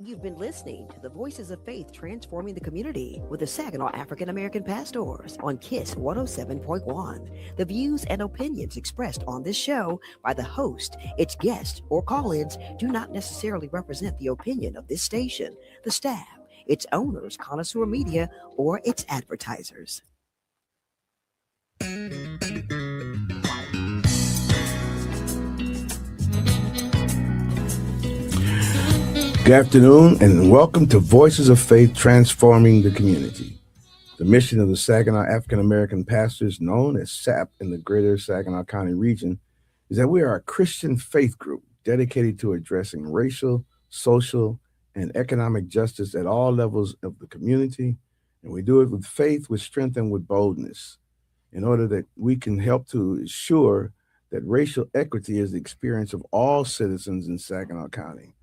You've been listening to the Voices of Faith Transforming the Community with the Saginaw African American Pastors on KISS 107.1. The views and opinions expressed on this show by the host, its guests, or call ins do not necessarily represent the opinion of this station, the staff, its owners, Connoisseur Media, or its advertisers. Good afternoon, and welcome to Voices of Faith Transforming the Community. The mission of the Saginaw African American Pastors, known as SAP in the greater Saginaw County region, is that we are a Christian faith group dedicated to addressing racial, social, and economic justice at all levels of the community, and we do it with faith, with strength, and with boldness, in order that we can help to ensure that racial equity is the experience of all citizens in Saginaw County.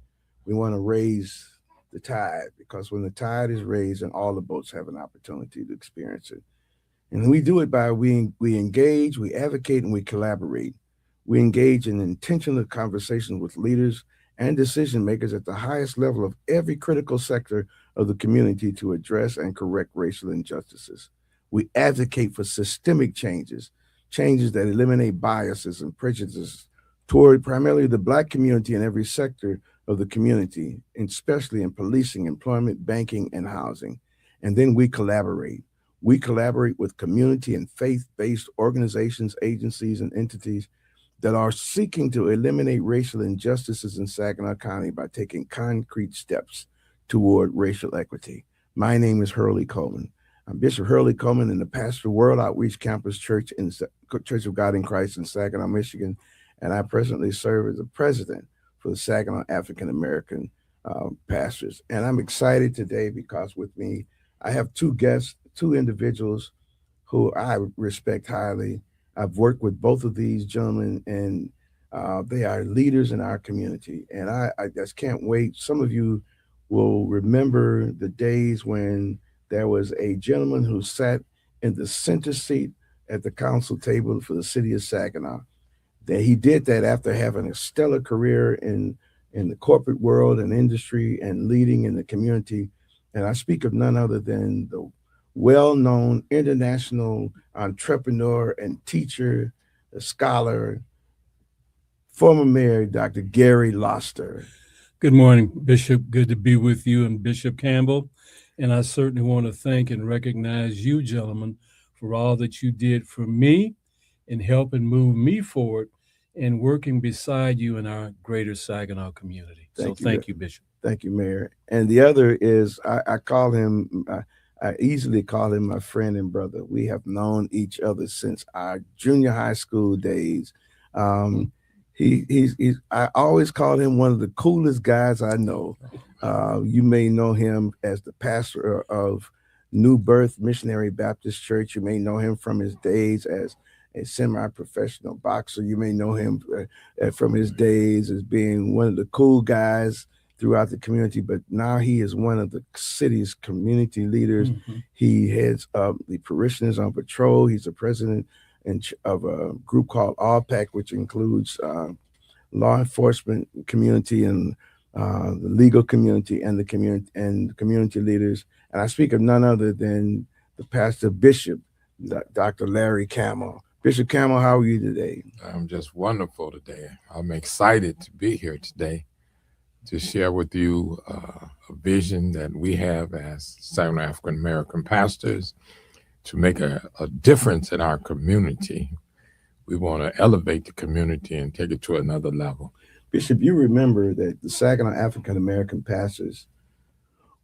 We want to raise the tide, because when the tide is raised, and all the boats have an opportunity to experience it. And we do it by we engage, we advocate, and we collaborate. We engage in intentional conversations with leaders and decision makers at the highest level of every critical sector of the community to address and correct racial injustices. We advocate for systemic changes, changes that eliminate biases and prejudices toward primarily the Black community in every sector of the community, especially in policing, employment, banking, and housing. And then we collaborate. We collaborate with community and faith-based organizations, agencies, and entities that are seeking to eliminate racial injustices in Saginaw County by taking concrete steps toward racial equity. My name is Hurley Coleman. I'm Bishop Hurley Coleman in the Pastor World Outreach Campus Church in Church of God in Christ in Saginaw, Michigan, and I presently serve as the president for the Saginaw African American pastors. And I'm excited today because with me, I have two guests, two individuals who I respect highly. I've worked with both of these gentlemen, and they are leaders in our community. And I just can't wait. Some of you will remember the days when there was a gentleman who sat in the center seat at the council table for the city of Saginaw. That he did that after having a stellar career in the corporate world and industry and leading in the community. And I speak of none other than the well-known international entrepreneur and teacher, a scholar, former mayor, Dr. Gary Loster. Good morning, Bishop. Good to be with you and Bishop Campbell. And I certainly want to thank and recognize you, gentlemen, for all that you did for me in helping move me forward and working beside you in our greater Saginaw community. Thank you, Bishop. Thank you, Mayor. And the other is, I call him, I easily call him my friend and brother. We have known each other since our junior high school days. I always call him one of the coolest guys I know. You may know him as the pastor of New Birth Missionary Baptist Church. You may know him from his days as a semi-professional boxer. You may know him from his days as being one of the cool guys throughout the community, but now he is one of the city's community leaders. Mm-hmm. He heads up the Parishioners on Patrol. He's the president of a group called ALLPAC, which includes law enforcement community and the legal community and the community leaders. And I speak of none other than the pastor bishop, Dr. Larry Camel. Bishop Camel, how are you today? I'm just wonderful today. I'm excited to be here today to share with you a vision that we have as Saginaw African American pastors to make a difference in our community. We want to elevate the community and take it to another level. Bishop, you remember that the Saginaw African American pastors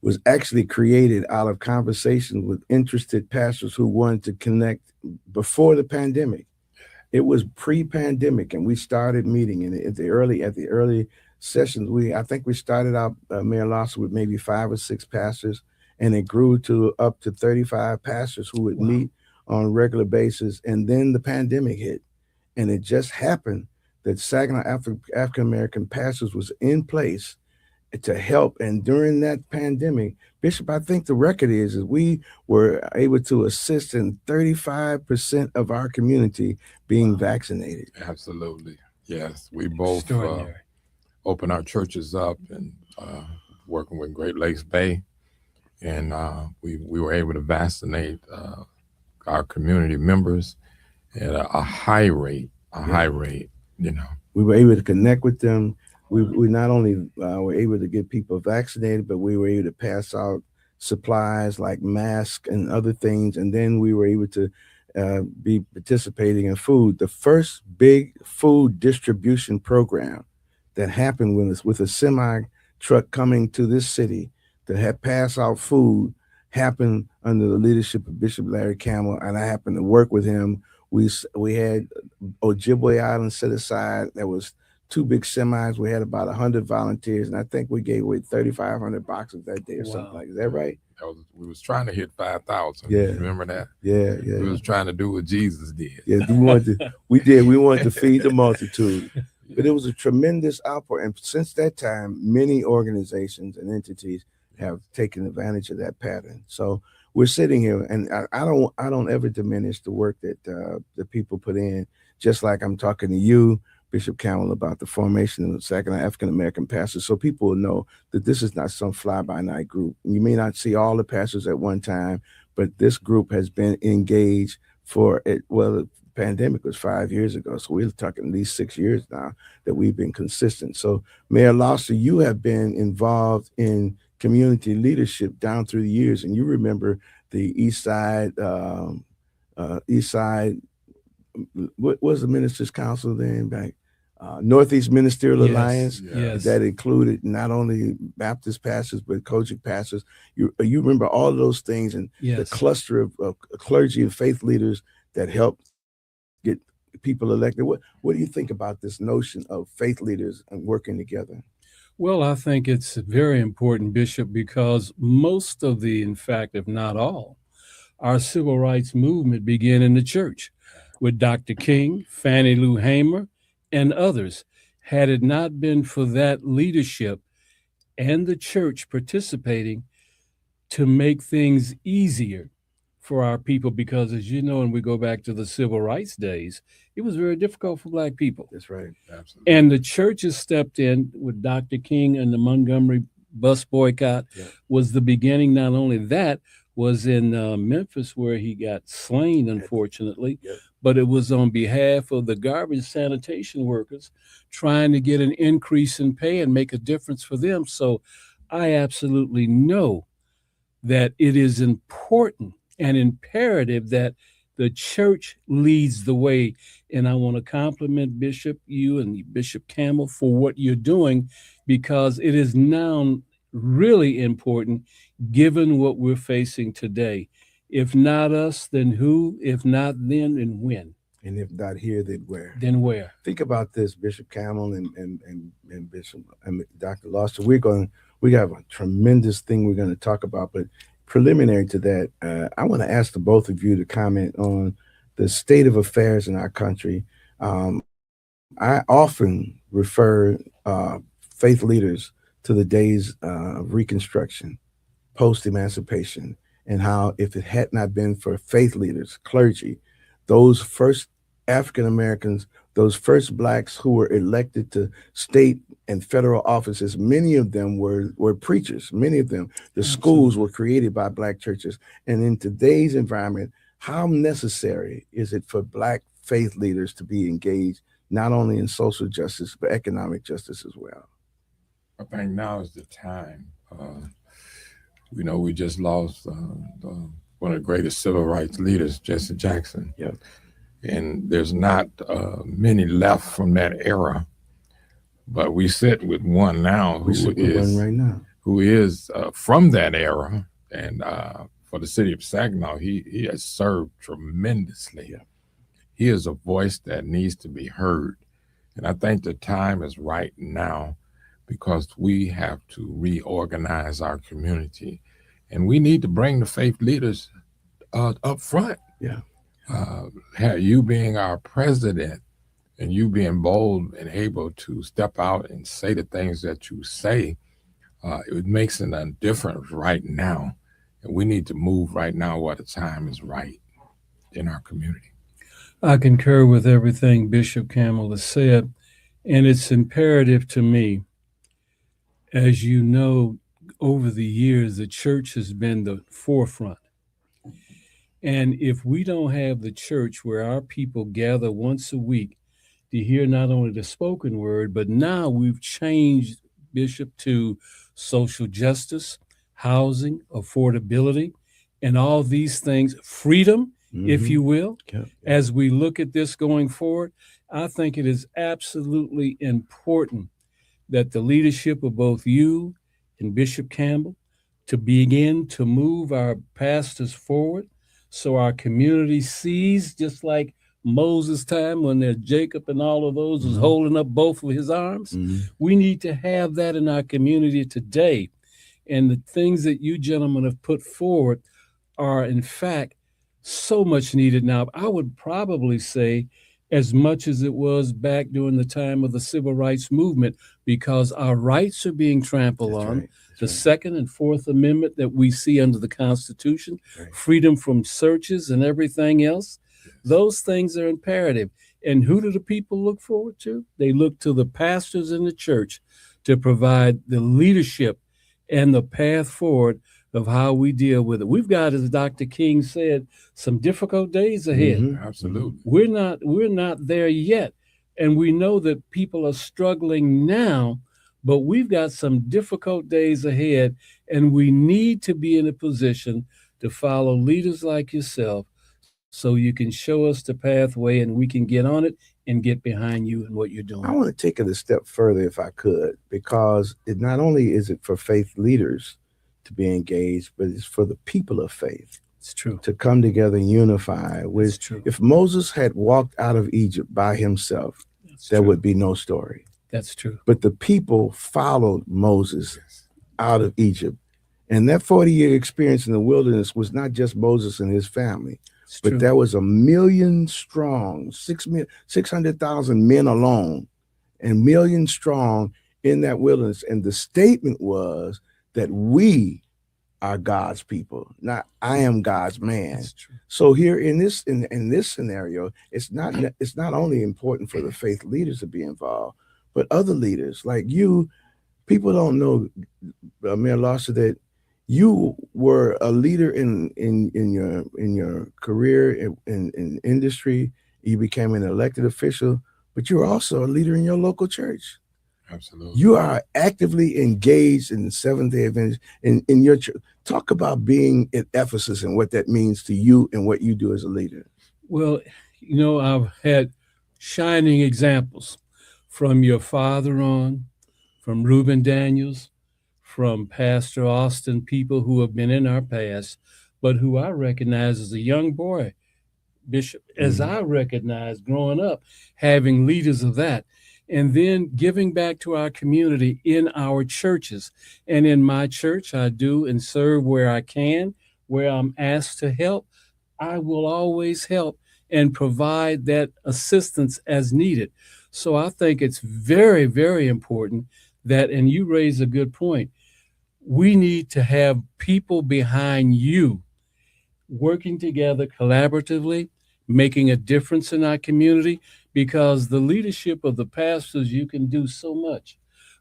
was actually created out of conversations with interested pastors who wanted to connect before the pandemic. It was pre-pandemic, and we started meeting. And at the early sessions, I think we started out, Mayor Lawson, with maybe 5 or 6 pastors, and it grew to up to 35 pastors who would meet on a regular basis. And then the pandemic hit, and it just happened that Saginaw African American pastors was in place to help. And during that pandemic, Bishop, I think the record is we were able to assist in 35% of our community being vaccinated. Absolutely. Yes. We both opened our churches up and working with Great Lakes Bay, and we were able to vaccinate our community members at a high rate, high rate, you know. We were able to connect with them. We not only were able to get people vaccinated, but we were able to pass out supplies like masks and other things. And then we were able to be participating in food. The first big food distribution program that happened with a semi truck coming to this city to have pass out food happened under the leadership of Bishop Larry Campbell, and I happened to work with him. We had Ojibwe Island set aside. There was two big semis. We had about 100 volunteers, and I think we gave away 3,500 boxes that day or something like that. Is that right? We was trying to hit 5,000. Yeah. Remember that? Yeah. We was trying to do what Jesus did. Yeah, we wanted to feed the multitude. But it was a tremendous outpour. And since that time, many organizations and entities have taken advantage of that pattern. So we're sitting here, and I don't ever diminish the work that the people put in. Just like I'm talking to you, Bishop Campbell, about the formation of the Saginaw African American pastors, so people will know that this is not some fly-by-night group. You may not see all the pastors at one time, but this group has been engaged for it. Well, the pandemic was 5 years ago, so we're talking at least 6 years now that we've been consistent. So, Mayor Lawson, you have been involved in community leadership down through the years, and you remember the East Side. What was the Ministers' Council then back? Northeast Ministerial Alliance. Yes. That included not only Baptist pastors but Kojic pastors. You remember all of those things, and the cluster of clergy and faith leaders that helped get people elected. What do you think about this notion of faith leaders and working together? Well, I think it's very important, Bishop, because most of the, in fact, if not all, our civil rights movement began in the church with Dr. King, Fannie Lou Hamer, and others. Had it not been for that leadership and the church participating to make things easier for our people, because as you know, and we go back to the civil rights days, it was very difficult for Black people. That's right. Absolutely. And the churches stepped in with Dr. King, and the Montgomery bus boycott was the beginning. Not only that, was in Memphis, where he got slain, unfortunately, but it was on behalf of the garbage sanitation workers trying to get an increase in pay and make a difference for them. So I absolutely know that it is important and imperative that the church leads the way. And I want to compliment Bishop, you and Bishop Campbell, for what you're doing, because it is now really important given what we're facing today. If not us, then who? If not then, then when? And if not here, then where? Then where? Think about this, Bishop Campbell and Bishop and Dr. Lawson. We have a tremendous thing we're going to talk about, but preliminary to that, I want to ask the both of you to comment on the state of affairs in our country. I often refer faith leaders to the days of Reconstruction, post-emancipation, and how if it had not been for faith leaders, clergy, those first African Americans, those first Blacks who were elected to state and federal offices, many of them were preachers. Many of them, the schools were created by Black churches. And in today's environment, how necessary is it for Black faith leaders to be engaged, not only in social justice, but economic justice as well? I think now is the time. We just lost one of the greatest civil rights leaders, Jesse Jackson. Yep. And there's not many left from that era, but we sit with one now who is from that era, and for the city of Saginaw, he has served tremendously. Yeah. He is a voice that needs to be heard, and I think the time is right now, because we have to reorganize our community, and we need to bring the faith leaders up front. Yeah. You being our president and you being bold and able to step out and say the things that you say, it makes a difference right now. And we need to move right now while the time is right in our community. I concur with everything Bishop Campbell has said, and it's imperative to me. As you know, over the years, the church has been the forefront. And if we don't have the church where our people gather once a week to hear not only the spoken word, but now we've changed, Bishop, to social justice, housing, affordability, and all these things, freedom, if you will. Yep. As we look at this going forward, I think it is absolutely important that the leadership of both you and Bishop Campbell to begin to move our pastors forward so our community sees, just like Moses' time when there's Jacob and all of those was holding up both of his arms. We need to have that in our community today. And the things that you gentlemen have put forward are, in fact, so much needed now. I would probably say as much as it was back during the time of the civil rights movement, because our rights are being trampled That's on. right. The Second and Fourth Amendment that we see under the Constitution, Right. freedom from searches and everything else, those things are imperative. And who do the people look forward to? They look to the pastors in the church to provide the leadership and the path forward of how we deal with it. We've got, as Dr. King said, some difficult days ahead. Absolutely. We're not there yet. And we know that people are struggling now, but we've got some difficult days ahead, and we need to be in a position to follow leaders like yourself so you can show us the pathway and we can get on it and get behind you and what you're doing. I want to take it a step further if I could, because it not only is it for faith leaders to be engaged, but it's for the people of faith. It's true. To come together and unify. It's true. If Moses had walked out of Egypt by himself, there would be no story. That's true. But the people followed Moses out of Egypt. And that 40-year experience in the wilderness was not just Moses and his family, but there was 1 million strong, 600,000 men alone, and million strong in that wilderness. And the statement was that we are God's people, not I am God's man. So here in this scenario, it's not only important for the faith leaders to be involved, but other leaders like you. People don't know, Mayor Larson, that you were a leader in your career in industry. You became an elected official, but you're also a leader in your local church. Absolutely. You are actively engaged in the Seventh-day Adventist in your church. Talk about being at Ephesus and what that means to you and what you do as a leader. Well, I've had shining examples from your father on, from Reuben Daniels, from Pastor Austin, people who have been in our past, but who I recognize as a young boy, Bishop, as I recognized growing up, having leaders of that. And then giving back to our community in our churches. And in my church, I do and serve where I can, where I'm asked to help. I will always help and provide that assistance as needed. So I think it's very, very important that, and you raise a good point, we need to have people behind you working together collaboratively, making a difference in our community, because the leadership of the pastors, you can do so much,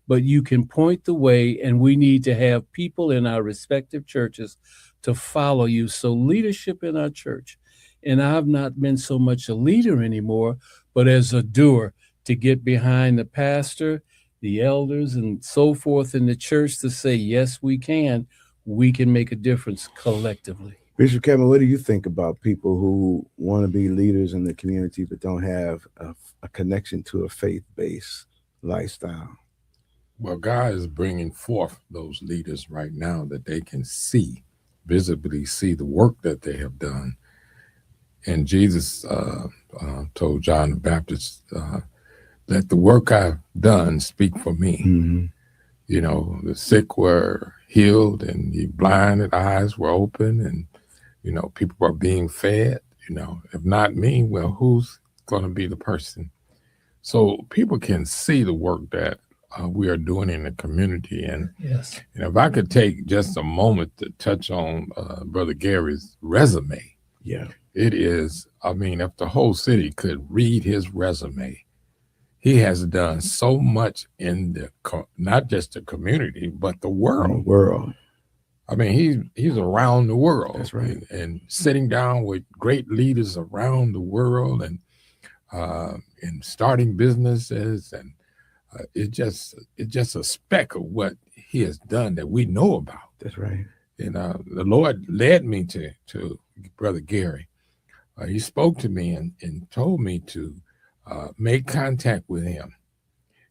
but you can point the way, and we need to have people in our respective churches to follow you. So leadership in our church, and I've not been so much a leader anymore, but as a doer, to get behind the pastor, the elders, and so forth in the church to say, yes, we can make a difference collectively. Bishop Campbell, what do you think about people who want to be leaders in the community but don't have a connection to a faith-based lifestyle? Well, God is bringing forth those leaders right now that they can visibly see the work that they have done. And Jesus told John the Baptist, let the work I've done speak for me. The sick were healed and the blinded eyes were open, and people were being fed. If not me, well, who's going to be the person? So people can see the work that we are doing in the community. And, if I could take just a moment to touch on Brother Gary's resume. Yeah. It is, if the whole city could read his resume, he has done so much in not just the community, but the world. I mean, he's around the world. That's right. And sitting down with great leaders around the world and starting businesses, and it's just a speck of what he has done that we know about. That's right. And the Lord led me to Brother Gary. He spoke to me and told me to make contact with him.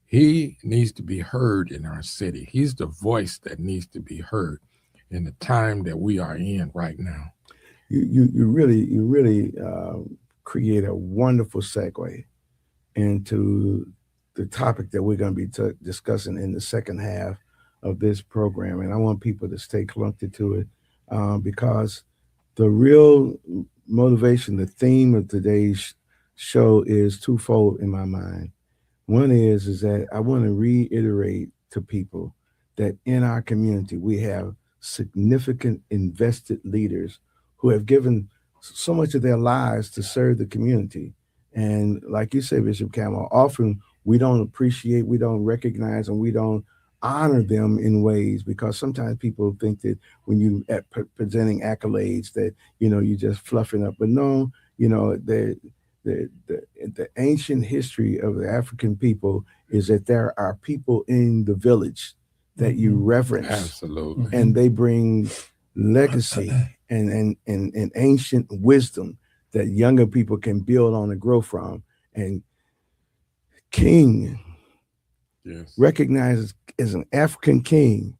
He needs to be heard in our city. He's the voice that needs to be heard in the time that we are in right now. You really create a wonderful segue into the topic that we're going to be discussing in the second half of this program. And I want people to stay connected to it because the real motivation, the theme of today's show is twofold in my mind. One is that I want to reiterate to people that in our community, we have significant invested leaders who have given so much of their lives to serve the community. And like you say, Bishop Campbell, often we don't appreciate, we don't recognize, and we don't honor them in ways, because sometimes people think that when you presenting accolades that, you're just fluffing up. But no, the ancient history of the African people is that there are people in the village that you reverence. Absolutely. And they bring legacy and ancient wisdom that younger people can build on and grow from. And King, yes, recognized as an African king,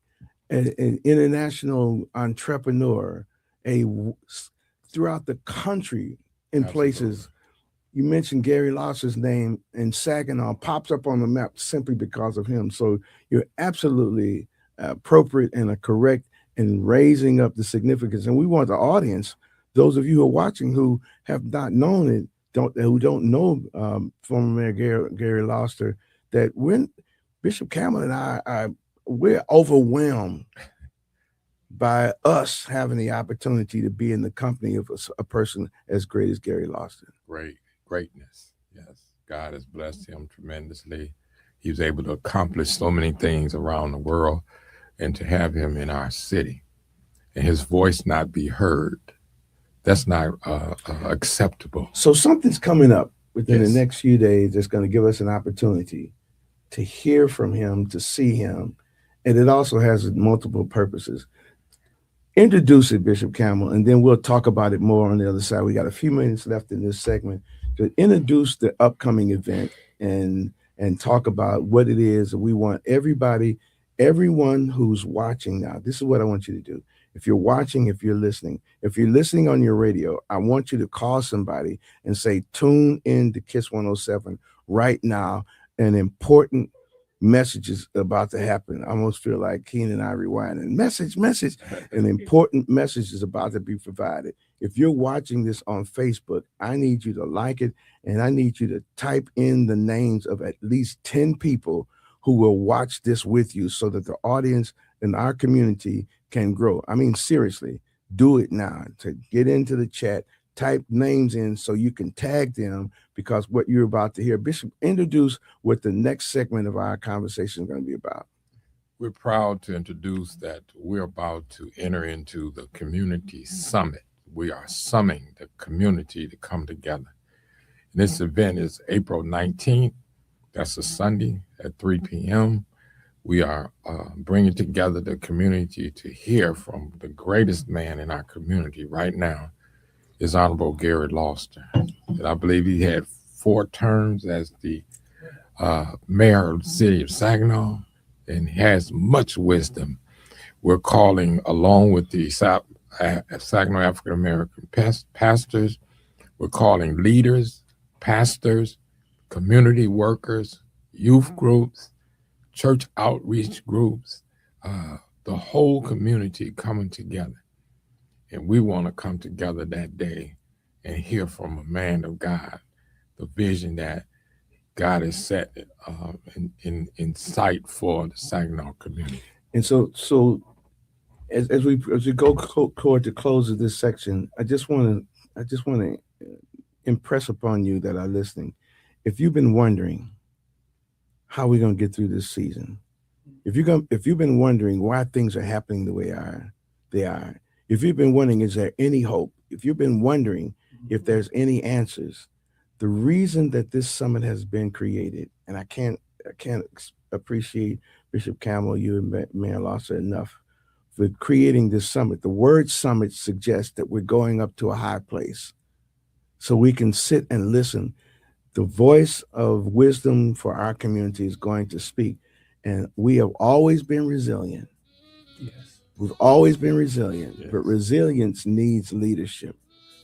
an international entrepreneur, throughout the country in Absolutely. Places. You mentioned Gary Lauster's name, and Saginaw pops up on the map simply because of him. So you're absolutely appropriate and correct in raising up the significance. And we want the audience, those of you who are watching who have not known it, who don't know former Mayor Gary Lauster, that when Bishop Campbell and I we're overwhelmed by us having the opportunity to be in the company of a person as great as Gary Lauster. Greatness. Yes. God has blessed him tremendously. He was able to accomplish so many things around the world, and to have him in our city and his voice not be heard, that's not acceptable. So something's coming up within Yes. the next few days that's going to give us an opportunity to hear from him, to see him. And it also has multiple purposes. Introduce it, Bishop Campbell, and then we'll talk about it more on the other side. We got a few minutes left in this segment to introduce the upcoming event and talk about what it is that we want everyone who's watching now. This is what I want you to do. If you're watching, if you're listening on your radio, I want you to call somebody and say, tune in to KISS 107 right now. An important message is about to happen. I almost feel like Keenan and I rewinding. Message. An important message is about to be provided. If you're watching this on Facebook, I need you to like it, and I need you to type in the names of at least 10 people who will watch this with you so that the audience in our community can grow. I mean, seriously, do it now. To get into the chat, type names in so you can tag them, because what you're about to hear, Bishop, introduce what the next segment of our conversation is going to be about. We're proud to introduce that we're about to enter into the community summit. We are summoning the community to come together. And this event is April 19th. That's a Sunday at 3 p.m. We are bringing together the community to hear from the greatest man in our community right now, is Honorable Gary Lauster. And I believe he had 4 terms as the mayor of the city of Saginaw, and has much wisdom. We're calling, along with the Saginaw African American pastors, we're calling leaders, pastors, community workers, youth groups, church outreach groups, the whole community coming together. And we want to come together that day and hear from a man of God, the vision that God has set in sight for the Saginaw community. And so as we go toward the close of this section, I just want to impress upon you that are listening. If you've been wondering how are we going to get through this season? If you've been wondering why things are happening the way they are, if you've been wondering, is there any hope? If you've been wondering if there's any answers, the reason that this summit has been created, and I can't appreciate Bishop Campbell, you and Mayor Lawson enough for creating this summit. The word summit suggests that we're going up to a high place so we can sit and listen. The voice of wisdom for our community is going to speak. And we have always been resilient. Yes. We've always been resilient, Yes. but resilience needs leadership.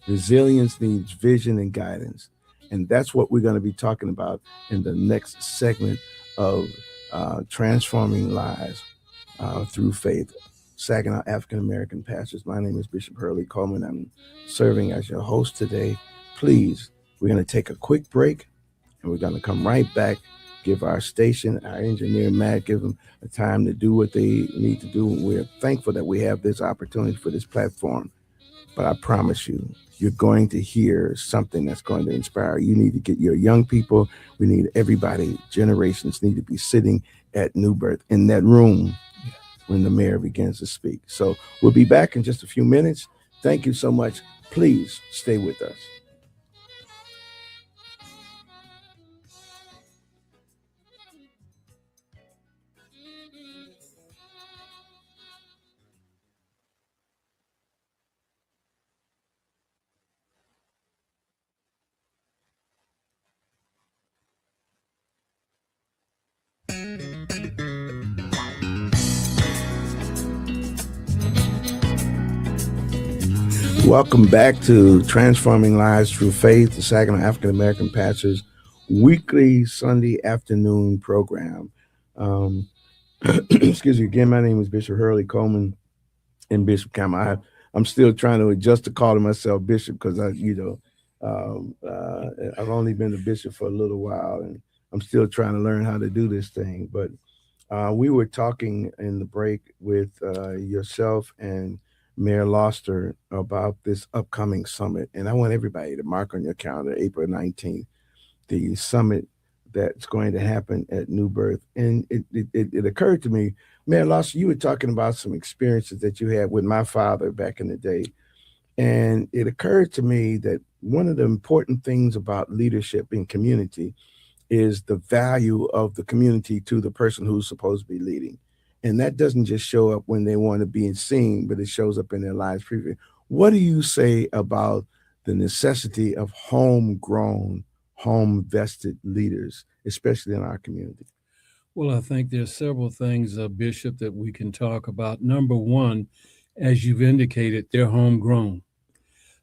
Resilience needs vision and guidance. And that's what we're going to be talking about in the next segment of Transforming Lives Through Faith. Saginaw African American Pastors. My name is Bishop Hurley Coleman. I'm serving as your host today. Please, we're going to take a quick break and we're going to come right back. Give our station, our engineer, Matt, give them the time to do what they need to do. And we're thankful that we have this opportunity for this platform. But I promise you, you're going to hear something that's going to inspire. You need to get your young people. We need everybody. Generations need to be sitting at New Birth in that room when the mayor begins to speak. So we'll be back in just a few minutes. Thank you so much. Please stay with us. Welcome back to Transforming Lives Through Faith, the Saginaw African American Pastors weekly Sunday afternoon program. Excuse me. Again, my name is Bishop Hurley Coleman and Bishop Campbell. I'm still trying to adjust to calling myself Bishop because I've only been a bishop for a little while and I'm still trying to learn how to do this thing. But we were talking in the break with yourself and Mayor Loster about this upcoming summit. And I want everybody to mark on your calendar April 19th, the summit that's going to happen at New Birth. And it occurred to me, Mayor Loster, you were talking about some experiences that you had with my father back in the day. And it occurred to me that one of the important things about leadership in community is the value of the community to the person who's supposed to be leading. And that doesn't just show up when they want to be seen, but it shows up in their lives previously. What do you say about the necessity of homegrown, home-vested leaders, especially in our community? Well, I think there's several things, Bishop, that we can talk about. Number one, as you've indicated, they're homegrown.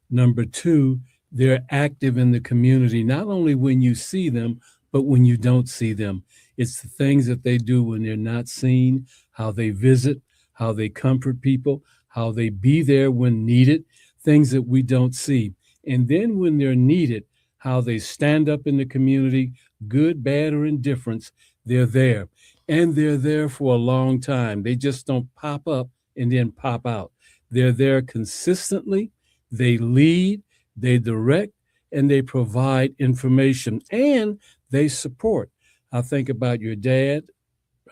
Number two, they're active in the community, not only when you see them, but when you don't see them. It's the things that they do when they're not seen, how they visit, how they comfort people, how they be there when needed, things that we don't see. And then when they're needed, how they stand up in the community, good, bad, or indifference, they're there. And they're there for a long time. They just don't pop up and then pop out. They're there consistently. They lead, they direct, and they provide information, and they support. I think about your dad,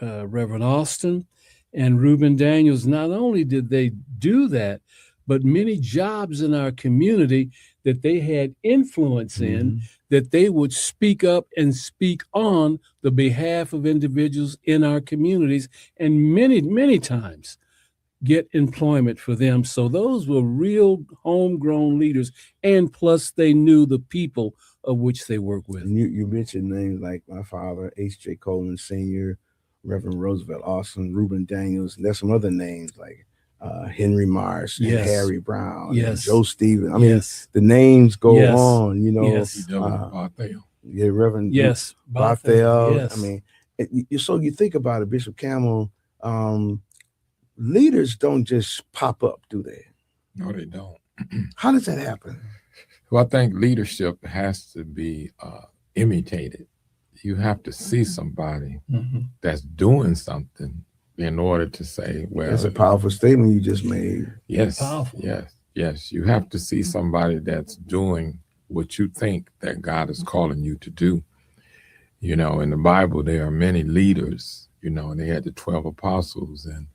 Reverend Austin, and Reuben Daniels. Not only did they do that, but many jobs in our community that they had influence in, that they would speak up and speak on the behalf of individuals in our communities, and many, many times get employment for them. So those were real homegrown leaders, and plus they knew the people of which they work with. And you mentioned names like my father, H.J. Coleman Sr., Reverend Roosevelt Austin, Reuben Daniels, and there's some other names like Henry Marsh, and Harry Brown, and Joe Stevens. I mean, the names go on, you know. Yeah, Reverend Barthel. I mean, so you think about it, Bishop Campbell, leaders don't just pop up, do they? No, they don't. How does that happen? Well, I think leadership has to be imitated. You have to see somebody that's doing something in order to say, well, that's a powerful statement you just made. Yes, yes. You have to see somebody that's doing what you think that God is calling you to do. You know, in the Bible, there are many leaders, you know, and they had the 12 apostles. And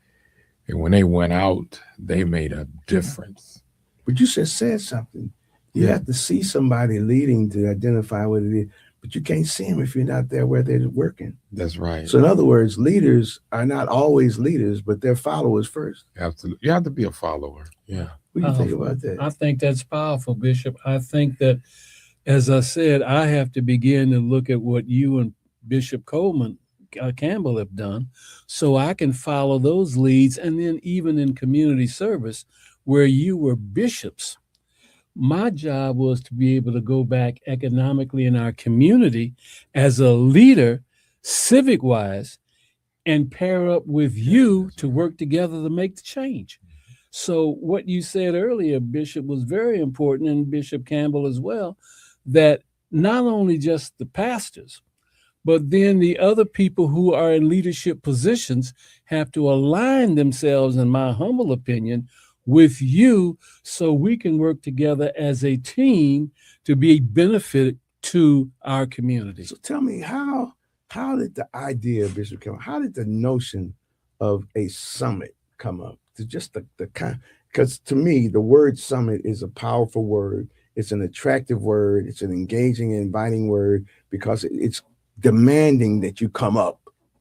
when they went out, they made a difference. But you just said something. You Yeah. have to see somebody leading to identify what it is, but you can't see them if you're not there where they're working. That's right. So in other words, leaders are not always leaders, but they're followers first. Absolutely. You have to be a follower. Yeah. What do you think Powerful. about that? I think that's powerful, Bishop. I think that, as I said, I have to begin to look at what you and Bishop Coleman Campbell have done so I can follow those leads. And then even in community service, where you were bishops, my job was to be able to go back economically in our community as a leader, civic wise, and pair up with you to work together to make the change. So, what you said earlier, Bishop, was very important, and Bishop Campbell as well, that not only just the pastors, but then the other people who are in leadership positions have to align themselves, in my humble opinion, with you so we can work together as a team to be a benefit to our community. So tell me, how did the idea, Bishop Campbell, how did the notion of a summit come up? To just the kind, because to me, the word summit is a powerful word. It's an attractive word. It's an engaging, inviting word because it's demanding that you come up,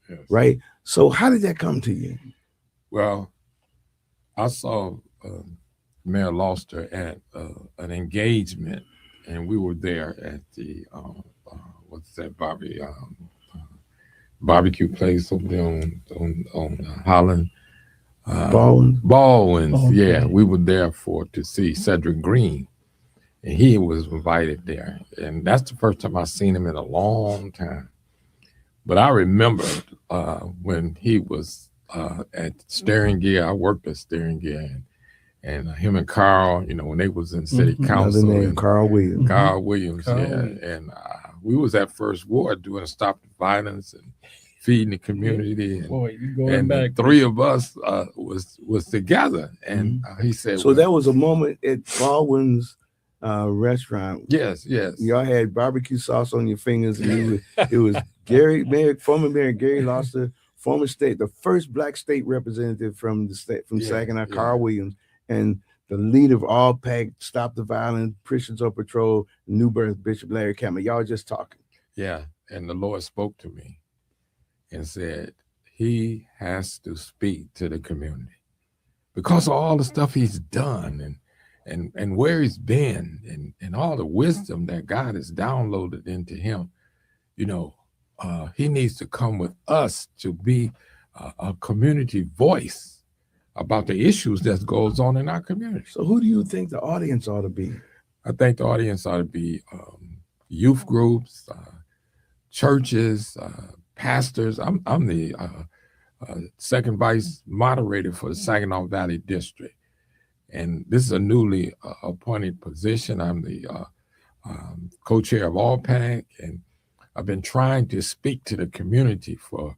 Yes. right? So how did that come to you? Well, I saw Mayor Loster at an engagement, and we were there at the what's that barbecue place over there on Holland. Baldwin's, yeah. We were there to see Cedric Green, and he was invited there. And that's the first time I seen him in a long time. But I remember when he was at Steering Gear. I worked at Steering Gear, and him and Carl, you know, when they was in city council. Another name, Carl Williams. Carl Williams, Carl yeah. Williams. And we was at First Ward doing a Stop the Violence and feeding the community. And, Boy, you going and back. the three of us was together. And he said, So that was a moment at Baldwin's restaurant. Yes. Y'all had barbecue sauce on your fingers, and it was former Mayor Gary Loster, the first Black state representative from the state, from Saginaw, Carl Williams, and the leader of All PAC, Stop the Violence, Christians on Patrol, New Birth, Bishop Larry Campbell. Y'all just talking. Yeah, and the Lord spoke to me and said, he has to speak to the community because of all the stuff he's done and where he's been and all the wisdom that God has downloaded into him. You know, he needs to come with us to be a community voice about the issues that goes on in our community. So who do you think the audience ought to be? I think the audience ought to be youth groups, churches, pastors. I'm the second vice moderator for the Saginaw Valley District. And this is a newly appointed position. I'm the co-chair of All PAC, and I've been trying to speak to the community for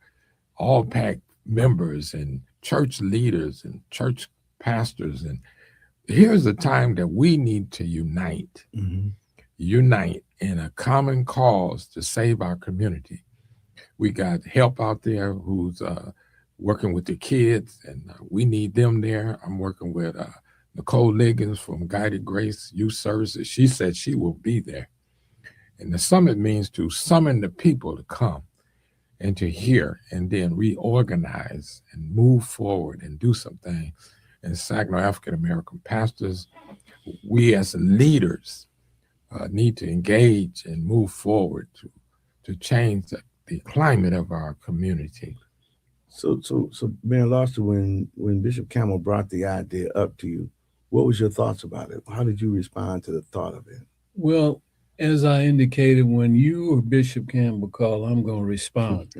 All PAC members and church leaders and church pastors. And here's a time that we need to unite in a common cause to save our community. We got help out there who's working with the kids, and we need them there. I'm working with Nicole Liggins from Guided Grace Youth Services. She said she will be there. And the summit means to summon the people to come and to hear and then reorganize and move forward and do something. And Saginaw African American pastors, we as leaders need to engage and move forward to change the climate of our community. So Mayor Loster, when Bishop Campbell brought the idea up to you, what was your thoughts about it? How did you respond to the thought of it? Well, as I indicated, when you or Bishop Campbell call, I'm going to respond.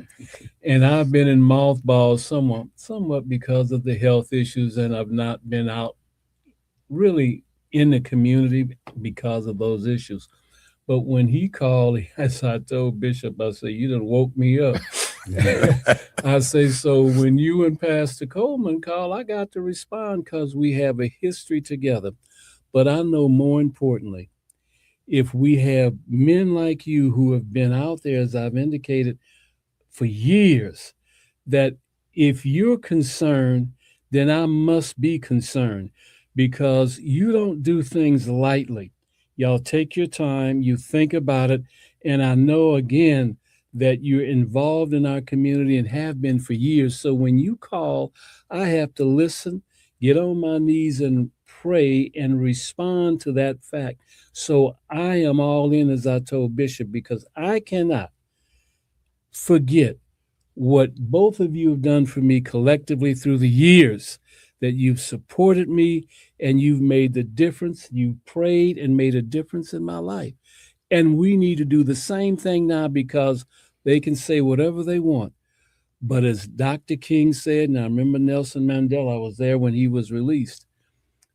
And I've been in mothballs somewhat because of the health issues, and I've not been out really in the community because of those issues. But when he called, as I told Bishop, I said, you done woke me up. I say, so when you and Pastor Coleman call, I got to respond because we have a history together. But I know more importantly, if we have men like you who have been out there, as I've indicated, for years, that if you're concerned, then I must be concerned because you don't do things lightly. Y'all take your time, you think about it, and I know again that you're involved in our community and have been for years. So when you call, I have to listen, get on my knees and pray and respond to that fact. So I am all in, as I told Bishop, because I cannot forget what both of you have done for me collectively through the years, that you've supported me and you've made the difference. You prayed and made a difference in my life. And we need to do the same thing now because they can say whatever they want. But as Dr. King said, and I remember Nelson Mandela, I was there when he was released,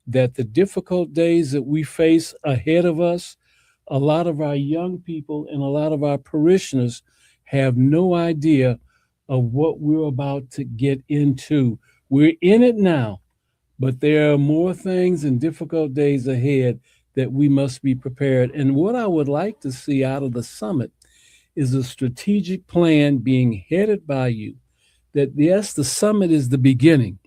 that the difficult days that we face ahead of us, a lot of our young people and a lot of our parishioners have no idea of what we're about to get into. We're in it now, but there are more things and difficult days ahead that we must be prepared. And what I would like to see out of the summit is a strategic plan being headed by you. That, yes, the summit is the beginning,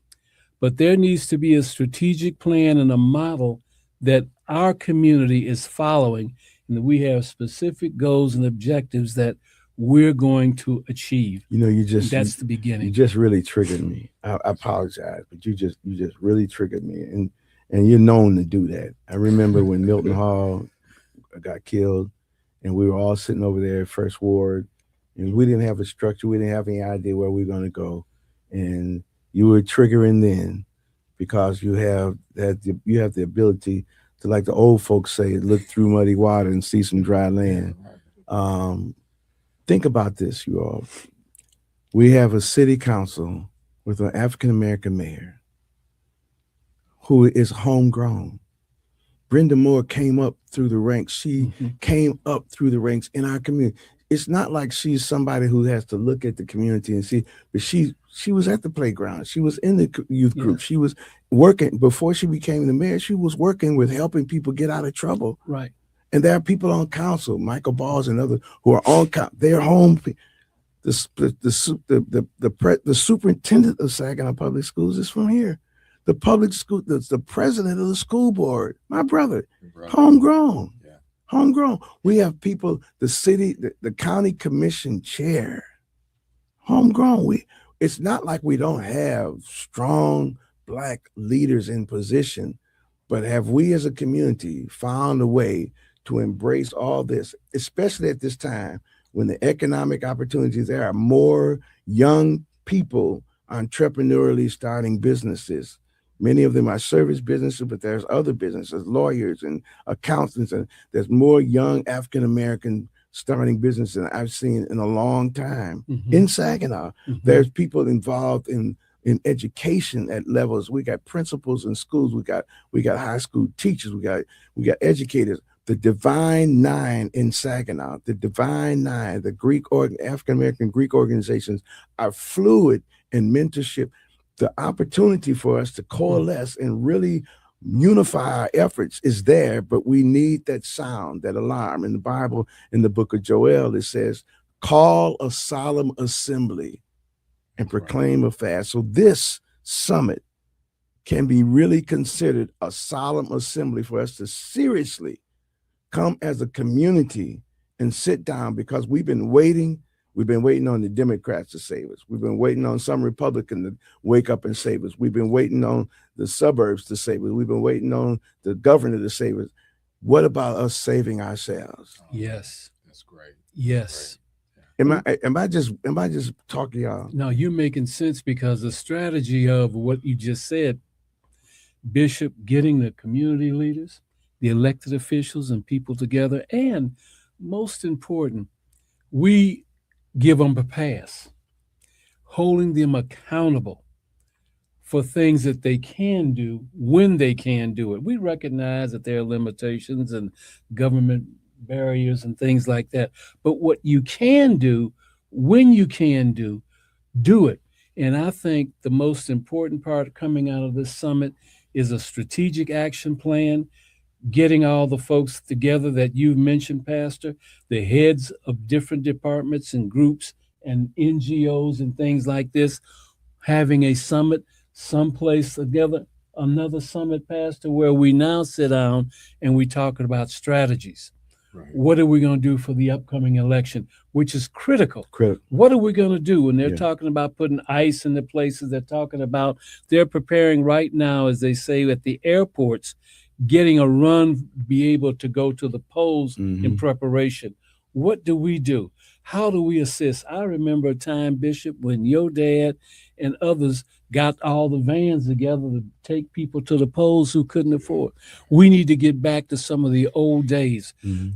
but there needs to be a strategic plan and a model that our community is following, and that we have specific goals and objectives that we're going to achieve. You know, That's the you beginning. just really triggered me. I apologize, but you just really triggered me, and you're known to do that. I remember when Milton Hall got killed, and we were all sitting over there at First Ward, and we didn't have a structure. We didn't have any idea where we were going to go, and you were triggering then because you have the ability to, like the old folks say, look through muddy water and see some dry land. Think about this, you all. We have a city council with an African American mayor who is homegrown. Brenda Moore came up through the ranks. She came up through the ranks in our community. It's not like she's somebody who has to look at the community and see, but she was at the playground. She was in the youth group. She was working before she became the mayor. She was working with helping people get out of trouble. Right. And there are people on council, Michael Balls and others, who are on council. They're home. The superintendent of Saginaw Public Schools is from here. The public school, the president of the school board, my brother, homegrown. Yeah. Homegrown. We have people, the city, the county commission chair, homegrown. It's not like we don't have strong Black leaders in position, but have we as a community found a way to embrace all this, especially at this time when the economic opportunities, there are more young people entrepreneurially starting businesses. Many of them are service businesses, but there's other businesses, lawyers and accountants, and there's more young African-American starting business than I've seen in a long time. In Saginaw. There's people involved in education at levels. We got principals in schools. We got high school teachers. We got educators. The Divine Nine in Saginaw, the Divine Nine, the African-American Greek organizations are fluid in mentorship. The opportunity for us to coalesce and really unify our efforts is there, but we need that sound, that alarm. In the Bible, in the book of Joel, it says, call a solemn assembly and proclaim a fast. So this summit can be really considered a solemn assembly for us to seriously come as a community and sit down, because we've been waiting. We've been waiting on the Democrats to save us. We've been waiting on some Republican to wake up and save us. We've been waiting on the suburbs to save us. We've been waiting on the governor to save us. What about us saving ourselves? Yes. That's great. Yes. Great. Yeah. Am I just talking y'all? No, you're making sense, because the strategy of what you just said, Bishop, getting the community leaders, the elected officials and people together, and most important, we give them a pass, holding them accountable for things that they can do when they can do it. We recognize that there are limitations and government barriers and things like that, but what you can do, when you can do it. And I think the most important part coming out of this summit is a strategic action plan getting all the folks together that you've mentioned, Pastor, the heads of different departments and groups and NGOs and things like this, having a summit someplace together, another summit, Pastor, where we now sit down and we talking about strategies. Right. What are we going to do for the upcoming election, which is critical? Critical. What are we going to do when they're Yeah. talking about putting ice in the places? They're talking about they're preparing right now, as they say at the airports, getting a run, be able to go to the polls in preparation. What do we do? How do we assist? I remember a time, Bishop, when your dad and others got all the vans together to take people to the polls who couldn't afford. We need to get back to some of the old days.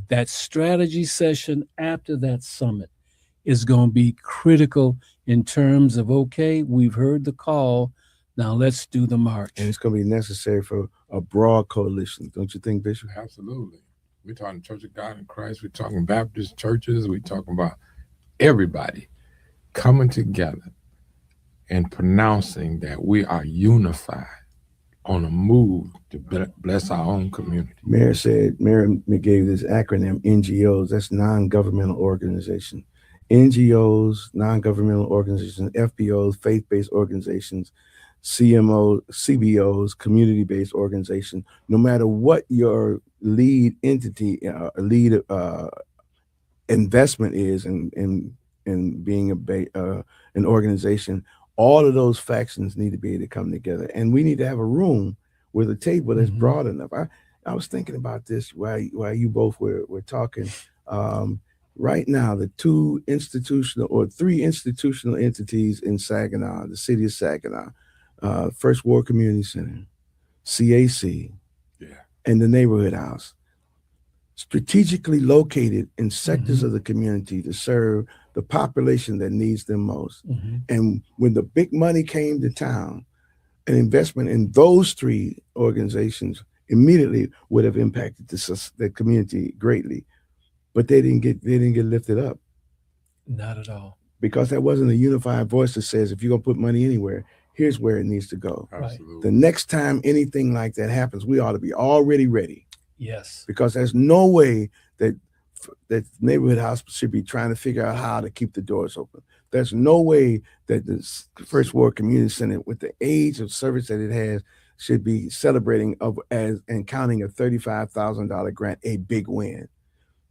That strategy session after that summit is going to be critical in terms of, okay, we've heard the call. Now let's do the march. And it's going to be necessary for a broad coalition. Don't you think, Bishop? Absolutely. We're talking Church of God in Christ. We're talking Baptist churches. We're talking about everybody coming together and pronouncing that we are unified on a move to bless our own community. Mayor gave this acronym NGOs. That's non-governmental organization. NGOs, non-governmental organizations, FBOs, faith-based organizations, CMOs, CBOs, community-based organization. No matter what your lead entity, lead investment is in being an organization, all of those factions need to be able to come together, and we need to have a room with a table that's broad enough. I was thinking about this while you both were talking. Right now, the three institutional entities in Saginaw, the city of Saginaw, First Ward Community Center, CAC, and the Neighborhood House, strategically located in sectors of the community to serve the population that needs them most. And when the big money came to town, an investment in those three organizations immediately would have impacted the community greatly. But they didn't get lifted up. Not at all. Because that wasn't a unified voice that says, if you're going to put money anywhere, here's where it needs to go. Absolutely. The next time anything like that happens, we ought to be already ready. Yes. Because there's no way that Neighborhood House should be trying to figure out how to keep the doors open. There's no way that the First Ward Community Center, with the age of service that it has, should be celebrating and counting a $35,000 grant a big win.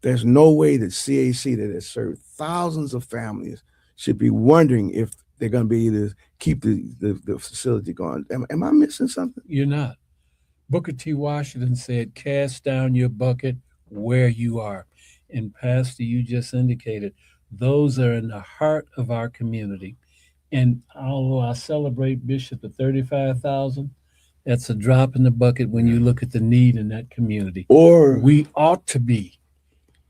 There's no way that CAC, that has served thousands of families, should be wondering if they're going to be able to keep the facility going. Am I missing something? You're not. Booker T. Washington said, cast down your bucket where you are. And Pastor, you just indicated, those are in the heart of our community. And although I celebrate Bishop at 35,000, that's a drop in the bucket when you look at the need in that community. Or we ought to be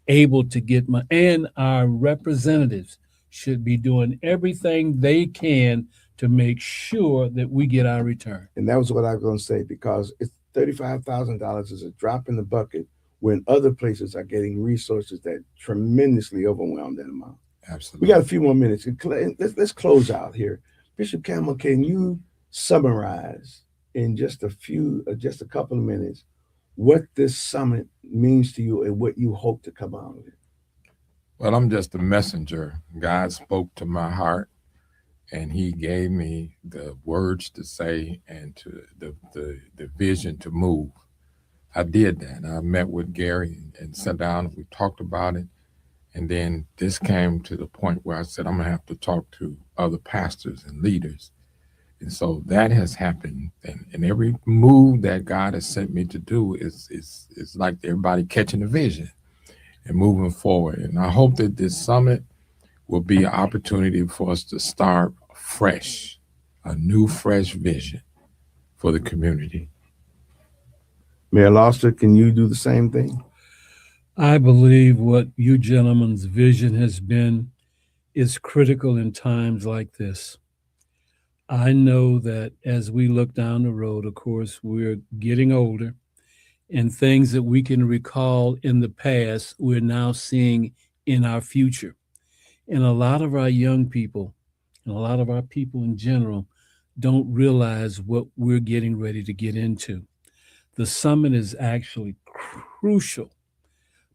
able to get and our representatives should be doing everything they can to make sure that we get our return. And that was what I was going to say, because it's $35,000 is a drop in the bucket when other places are getting resources that tremendously overwhelm that amount. Absolutely. We got a few more minutes. Let's close out here. Bishop Campbell, can you summarize in just a couple of minutes what this summit means to you and what you hope to come out of it? Well, I'm just a messenger. God spoke to my heart, and he gave me the words to say and to the vision to move. I did that. I met with Gary and sat down and we talked about it. And then this came to the point where I said, I'm going to have to talk to other pastors and leaders. And so that has happened. And every move that God has sent me to do is like everybody catching the vision and moving forward. And I hope that this summit will be an opportunity for us to start fresh, a new, fresh vision for the community. Mayor Loster, can you do the same thing? I believe what you gentlemen's vision has been is critical in times like this. I know that as we look down the road, of course, we're getting older, and things that we can recall in the past, we're now seeing in our future. And a lot of our young people, and a lot of our people in general, don't realize what we're getting ready to get into. The summit is actually crucial,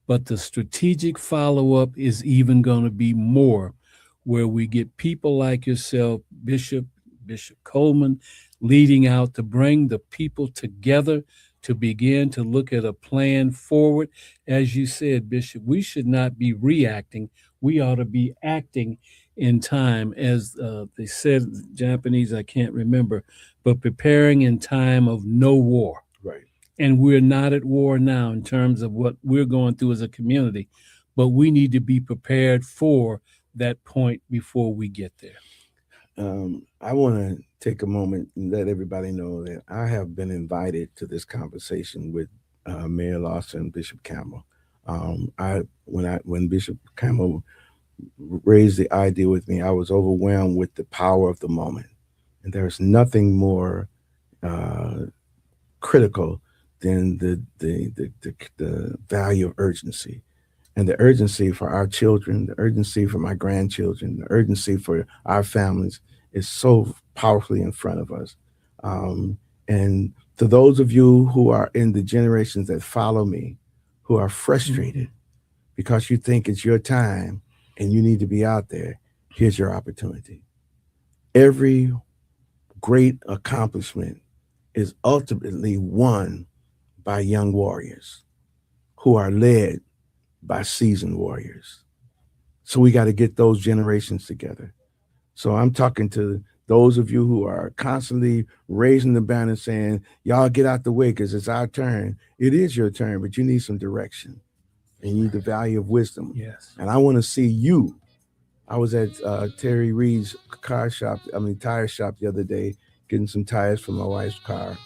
but the strategic follow up is even going to be more, where we get people like yourself, Bishop Coleman, leading out to bring the people together to begin to look at a plan forward. As you said, Bishop, we should not be reacting. We ought to be acting in time, as they said, Japanese, I can't remember, but preparing in time of no war. Right. And we're not at war now in terms of what we're going through as a community, but we need to be prepared for that point before we get there. I want to take a moment and let everybody know that I have been invited to this conversation with Mayor Lawson and Bishop Campbell. When Bishop Campbell raised the idea with me, I was overwhelmed with the power of the moment, and there's nothing more critical than the value of urgency. And the urgency for our children, the urgency for my grandchildren, the urgency for our families is so powerfully in front of us. And to those of you who are in the generations that follow me, who are frustrated because you think it's your time and you need to be out there, here's your opportunity. Every great accomplishment is ultimately won by young warriors who are led by seasoned warriors. So we got to get those generations together. So I'm talking to those of you who are constantly raising the banner saying, y'all get out the way because it's our turn. It is your turn, but you need some direction and you need the value of wisdom. Yes. And I want to see you. I was at Terry Reed's tire shop the other day, getting some tires for my wife's car.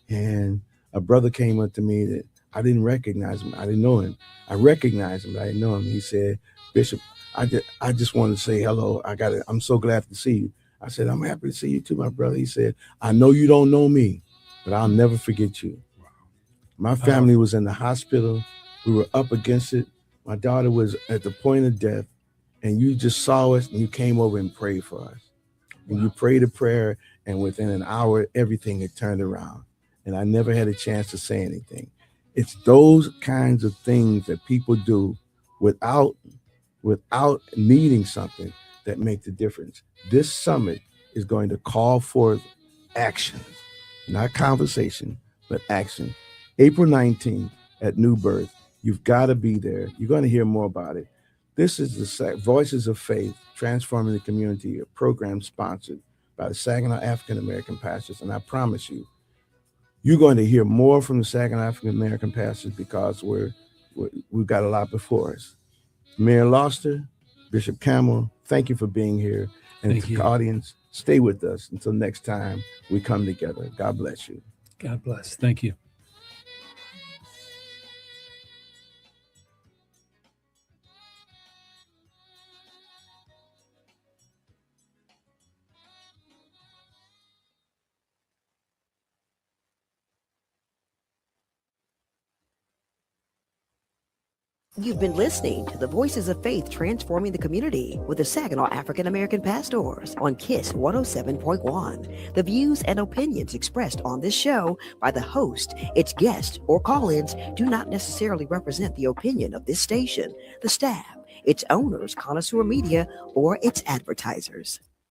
And a brother came up to me that I didn't recognize him. I didn't know him. I recognized him, but I didn't know him. He said, Bishop, I just wanted to say hello. I'm so glad to see you. I said, I'm happy to see you too, my brother. He said, I know you don't know me, but I'll never forget you. My family was in the hospital. We were up against it. My daughter was at the point of death, and you just saw us and you came over and prayed for us. And you prayed a prayer, and within an hour, everything had turned around. And I never had a chance to say anything. It's those kinds of things that people do without needing something that make the difference. This summit is going to call forth action, not conversation, but action. April 19th at New Birth. You've got to be there. You're going to hear more about it. This is the Voices of Faith, Transforming the Community, a program sponsored by the Saginaw African American Pastors. And I promise you, you're going to hear more from the Saginaw African American Pastors because we've got a lot before us. Mayor Loster, Bishop Campbell, thank you for being here. And to the audience, stay with us until next time we come together. God bless you. God bless. Thank you. You've been listening to the Voices of Faith Transforming the Community with the Saginaw African American Pastors on KISS 107.1. The views and opinions expressed on this show by the host, its guests, or call-ins do not necessarily represent the opinion of this station, the staff, its owners, Connoisseur Media, or its advertisers.